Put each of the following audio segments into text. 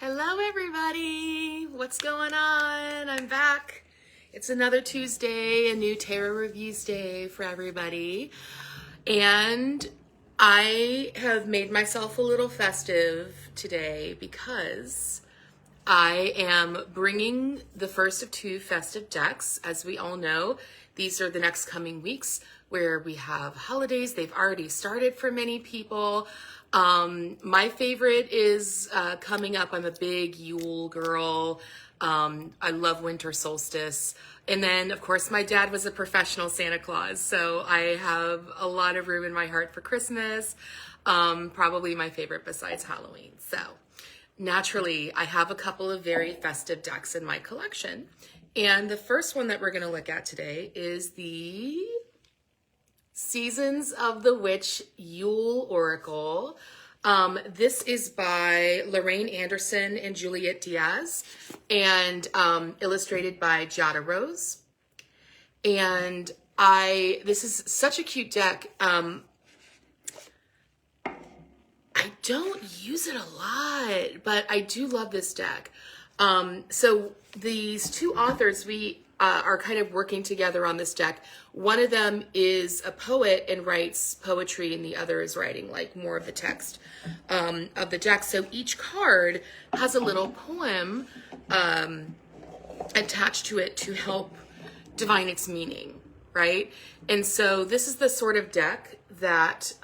Hello, everybody. What's going on? I'm back. It's another Tuesday, a new tarot reviews day for everybody. And I have made myself a little festive today because I am bringing the first of two festive decks. As we all know, these are the next coming weeks where we have holidays. They've already started for many people. My favorite is coming up. I'm a big Yule girl. I love winter solstice. And then, of course, my dad was a professional Santa Claus, so I have a lot of room in my heart for Christmas. Probably my favorite besides Halloween. So naturally, I have a couple of very festive decks in my collection. And the first one that we're going to look at today is the Seasons of the Witch Yule Oracle. This is by Lorraine Anderson and Juliet Diaz, and illustrated by Jada Rose. And this is such a cute deck. I don't use it a lot, but I do love this deck. So these two authors, we are kind of working together on this deck. One of them is a poet and writes poetry, and the other is writing like more of the text of the deck. So each card has a little poem attached to it to help divine its meaning, right? And so this is the sort of deck that,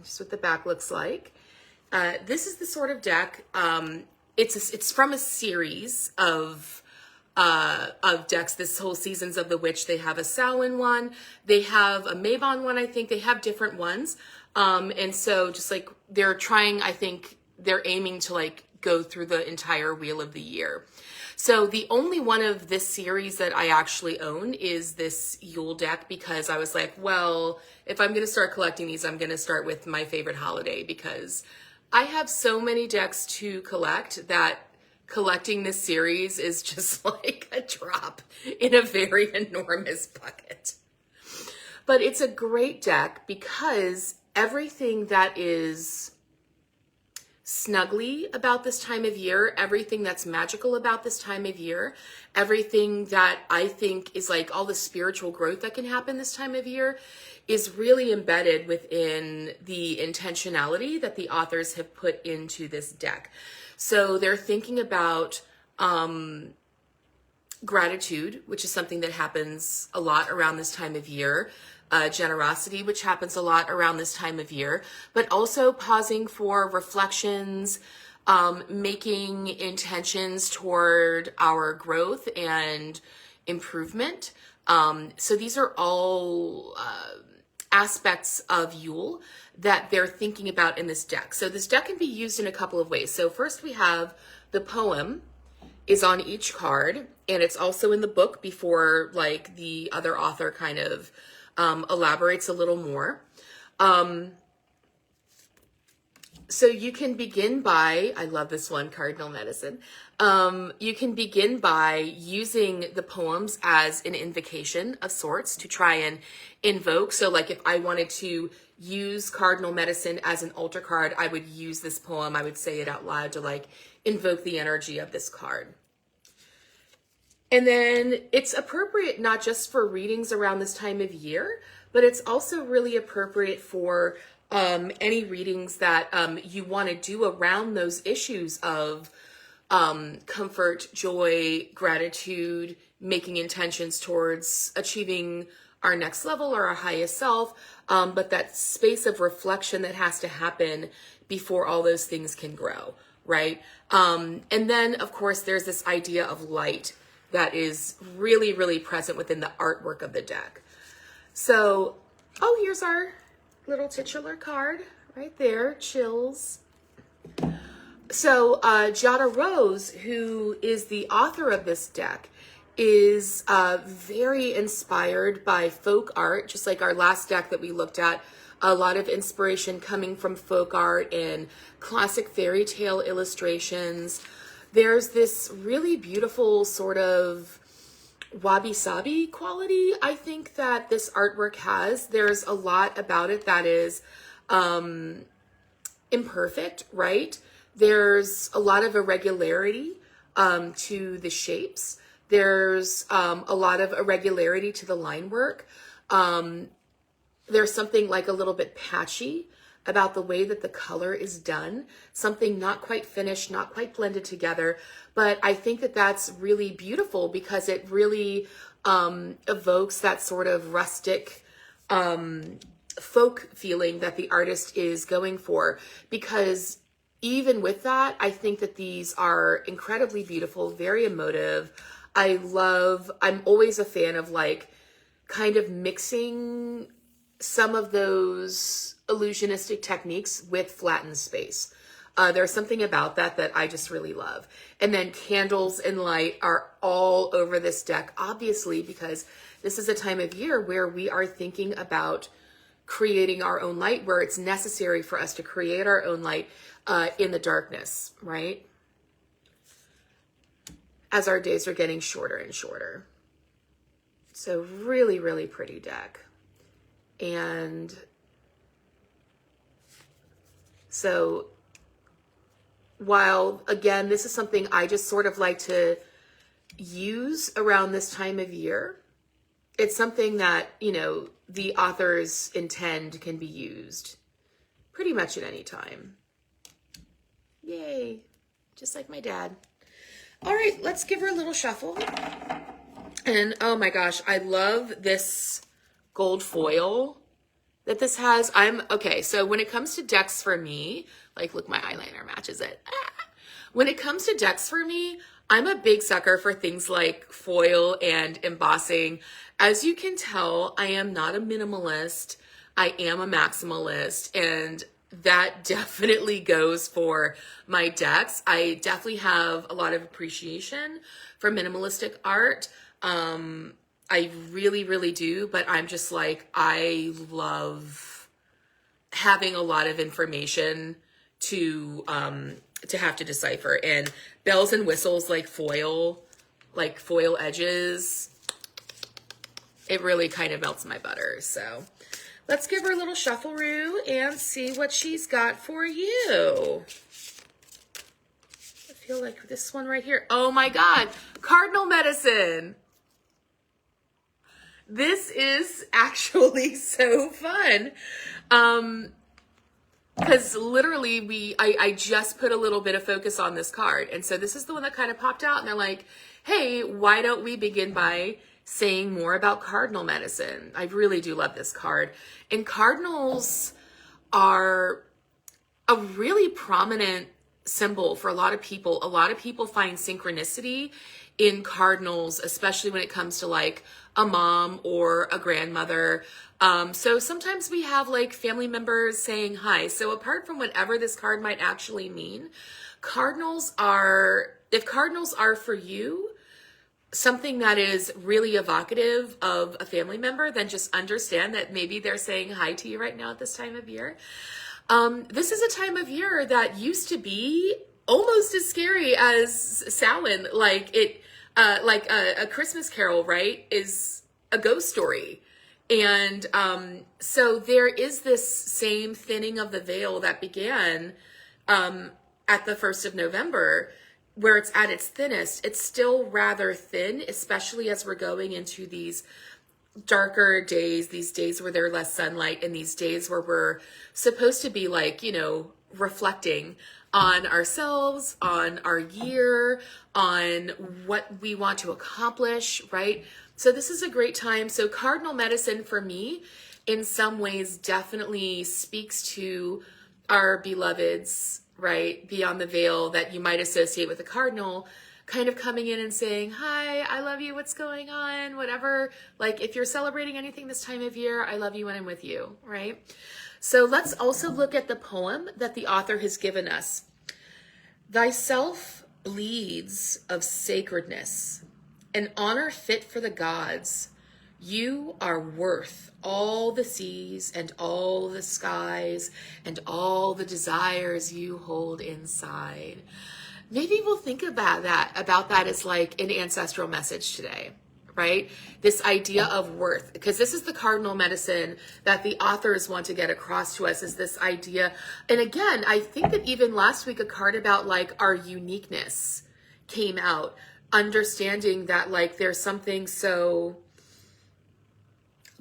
just what the back looks like. This is the sort of deck, it's from a series of decks. This whole Seasons of the Witch, they have a Samhain one, they have a Mabon one, I think they have different ones. And so just like they're trying, I think they're aiming to like go through the entire wheel of the year. So the only one of this series that I actually own is this Yule deck, because I was like, well, if I'm going to start collecting these, I'm going to start with my favorite holiday, because I have so many decks to collect that collecting this series is just like a drop in a very enormous bucket. But it's a great deck because everything that is snuggly about this time of year, everything that's magical about this time of year, everything that I think is like all the spiritual growth that can happen this time of year is really embedded within the intentionality that the authors have put into this deck. So they're thinking about gratitude, which is something that happens a lot around this time of year, generosity, which happens a lot around this time of year, but also pausing for reflections, making intentions toward our growth and improvement. So these are all aspects of Yule that they're thinking about in this deck. So this deck can be used in a couple of ways. So first we have the poem is on each card, and it's also in the book before like the other author kind of elaborates a little more. So you can begin by, I love this one, Cardinal Medicine. You can begin by using the poems as an invocation of sorts to try and invoke. So like if I wanted to use Cardinal Medicine as an altar card, I would use this poem. I would say it out loud to like invoke the energy of this card. And then it's appropriate not just for readings around this time of year, but it's also really appropriate for any readings that you want to do around those issues of comfort, joy, gratitude, making intentions towards achieving our next level or our highest self, but that space of reflection that has to happen before all those things can grow, right? And then, of course, there's this idea of light that is really, really present within the artwork of the deck. So, oh, here's our little titular card right there, chills. So Jada Rose, who is the author of this deck, is very inspired by folk art, just like our last deck that we looked at. A lot of inspiration coming from folk art and classic fairy tale illustrations. There's this really beautiful sort of wabi-sabi quality, I think, that this artwork has. There's a lot about it that is imperfect, right? There's a lot of irregularity to the shapes. There's a lot of irregularity to the line work. There's something like a little bit patchy about the way that the color is done, something not quite finished, not quite blended together. But I think that that's really beautiful because it really evokes that sort of rustic folk feeling that the artist is going for. Because even with that, I think that these are incredibly beautiful, very emotive. I'm always a fan of like kind of mixing some of those illusionistic techniques with flattened space. There's something about that I just really love. And then candles and light are all over this deck, obviously, because this is a time of year where we are thinking about creating our own light, where it's necessary for us to create our own light in the darkness, right? As our days are getting shorter and shorter. So really, really pretty deck. And so while, again, this is something I just sort of like to use around this time of year, it's something that, you know, the author's intent can be used pretty much at any time. Yay. Just like my dad. All right, let's give her a little shuffle. And oh my gosh, I love this gold foil that this has. Okay, so when it comes to decks for me, like look, my eyeliner matches it. When it comes to decks for me, I'm a big sucker for things like foil and embossing. As you can tell, I am not a minimalist. I am a maximalist, and that definitely goes for my decks. I definitely have a lot of appreciation for minimalistic art. I really, really do, but I'm just like, I love having a lot of information to have to decipher, and bells and whistles like foil edges, it really kind of melts my butter. So let's give her a little shuffle-roo and see what she's got for you. I feel like this one right here. Oh my God, cardinal medicine. This is actually so fun. Because literally I just put a little bit of focus on this card. And so this is the one that kind of popped out, and they're like, hey, why don't we begin by saying more about cardinal medicine? I really do love this card. And cardinals are a really prominent symbol for a lot of people. A lot of people find synchronicity in cardinals, especially when it comes to like a mom or a grandmother. So sometimes we have like family members saying hi. So apart from whatever this card might actually mean, if cardinals are for you something that is really evocative of a family member, then just understand that maybe they're saying hi to you right now at this time of year. This is a time of year that used to be almost as scary as Samhain. Like a Christmas Carol, right, is a ghost story. And so there is this same thinning of the veil that began at the 1st of November, where it's at its thinnest. It's still rather thin, especially as we're going into these darker days, these days where there's less sunlight, and these days where we're supposed to be like, you know, reflecting on ourselves, on our year, on what we want to accomplish, right? So this is a great time. So cardinal medicine for me, in some ways, definitely speaks to our beloveds, right? Beyond the veil that you might associate with a cardinal, kind of coming in and saying, hi, I love you, what's going on, whatever. Like if you're celebrating anything this time of year, I love you when I'm with you, right? So let's also look at the poem that the author has given us. Thyself bleeds of sacredness, an honor fit for the gods. You are worth all the seas and all the skies and all the desires you hold inside. Maybe we'll think about that as like an ancestral message today, right? This idea of worth, because this is the cardinal medicine that the authors want to get across to us, is this idea. And again, I think that even last week, a card about like our uniqueness came out, understanding that like there's something so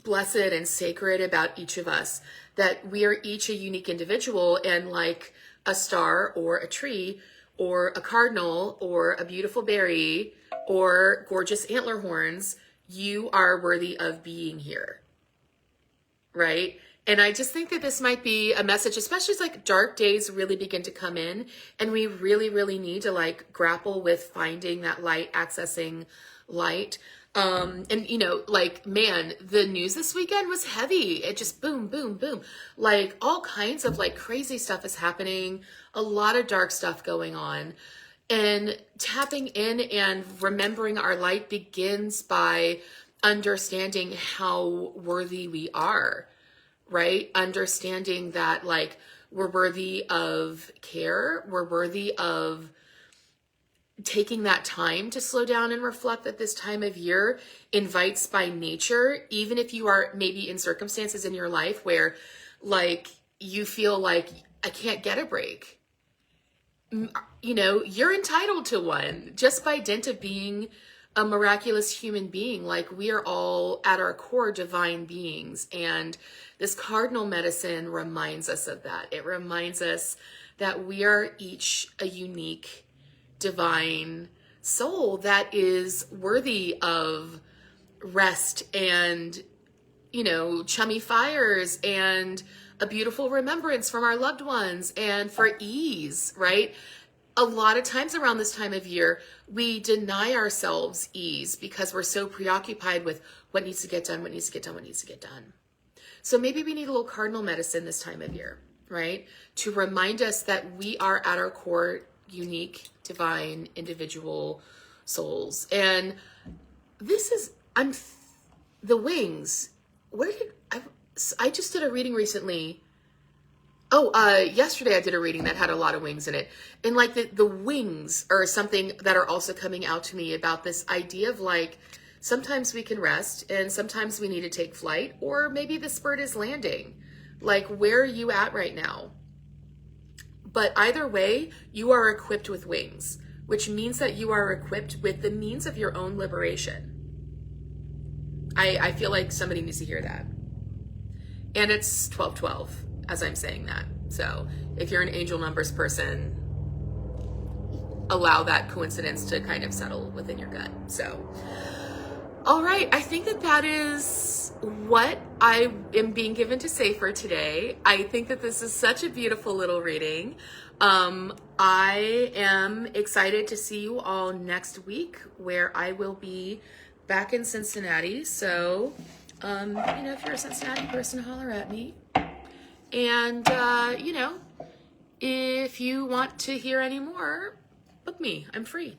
blessed and sacred about each of us, that we are each a unique individual, and like a star or a tree or a cardinal or a beautiful berry or gorgeous antler horns, you are worthy of being here, right? And I just think that this might be a message, especially as like dark days really begin to come in, and we really, really need to like grapple with finding that light, accessing light. And you know, like, man, the news this weekend was heavy. It just boom, boom, boom. Like all kinds of like crazy stuff is happening, a lot of dark stuff going on. And tapping in and remembering our light begins by understanding how worthy we are, right? Understanding that like we're worthy of care, we're worthy of taking that time to slow down and reflect, that this time of year invites by nature, even if you are maybe in circumstances in your life where like you feel like I can't get a break. You know, you're entitled to one just by dint of being a miraculous human being. Like we are all at our core divine beings. And this cardinal medicine reminds us of that. It reminds us that we are each a unique divine soul that is worthy of rest and, you know, chummy fires and a beautiful remembrance from our loved ones, and for ease, right? A lot of times around this time of year, we deny ourselves ease because we're so preoccupied with what needs to get done, what needs to get done, what needs to get done. So maybe we need a little cardinal medicine this time of year, right? To remind us that we are at our core unique, divine, individual souls. And this is, the wings. I just did a reading recently. Yesterday I did a reading that had a lot of wings in it. And like the wings are something that are also coming out to me about this idea of like, sometimes we can rest and sometimes we need to take flight, or maybe this bird is landing. Like, where are you at right now? But either way, you are equipped with wings, which means that you are equipped with the means of your own liberation. I feel like somebody needs to hear that. And it's 12:12 as I'm saying that. So if you're an angel numbers person, allow that coincidence to kind of settle within your gut. So, all right, I think that is what I am being given to say for today. I think that this is such a beautiful little reading. I am excited to see you all next week, where I will be back in Cincinnati. So, you know, if you're a Cincinnati person, holler at me. And, you know, if you want to hear any more, book me. I'm free.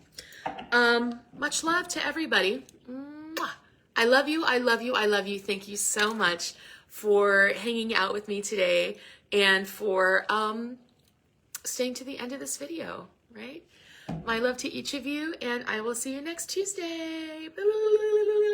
Much love to everybody. Mwah. I love you. I love you. I love you. Thank you so much for hanging out with me today and for staying to the end of this video, right? My love to each of you, and I will see you next Tuesday. Bye.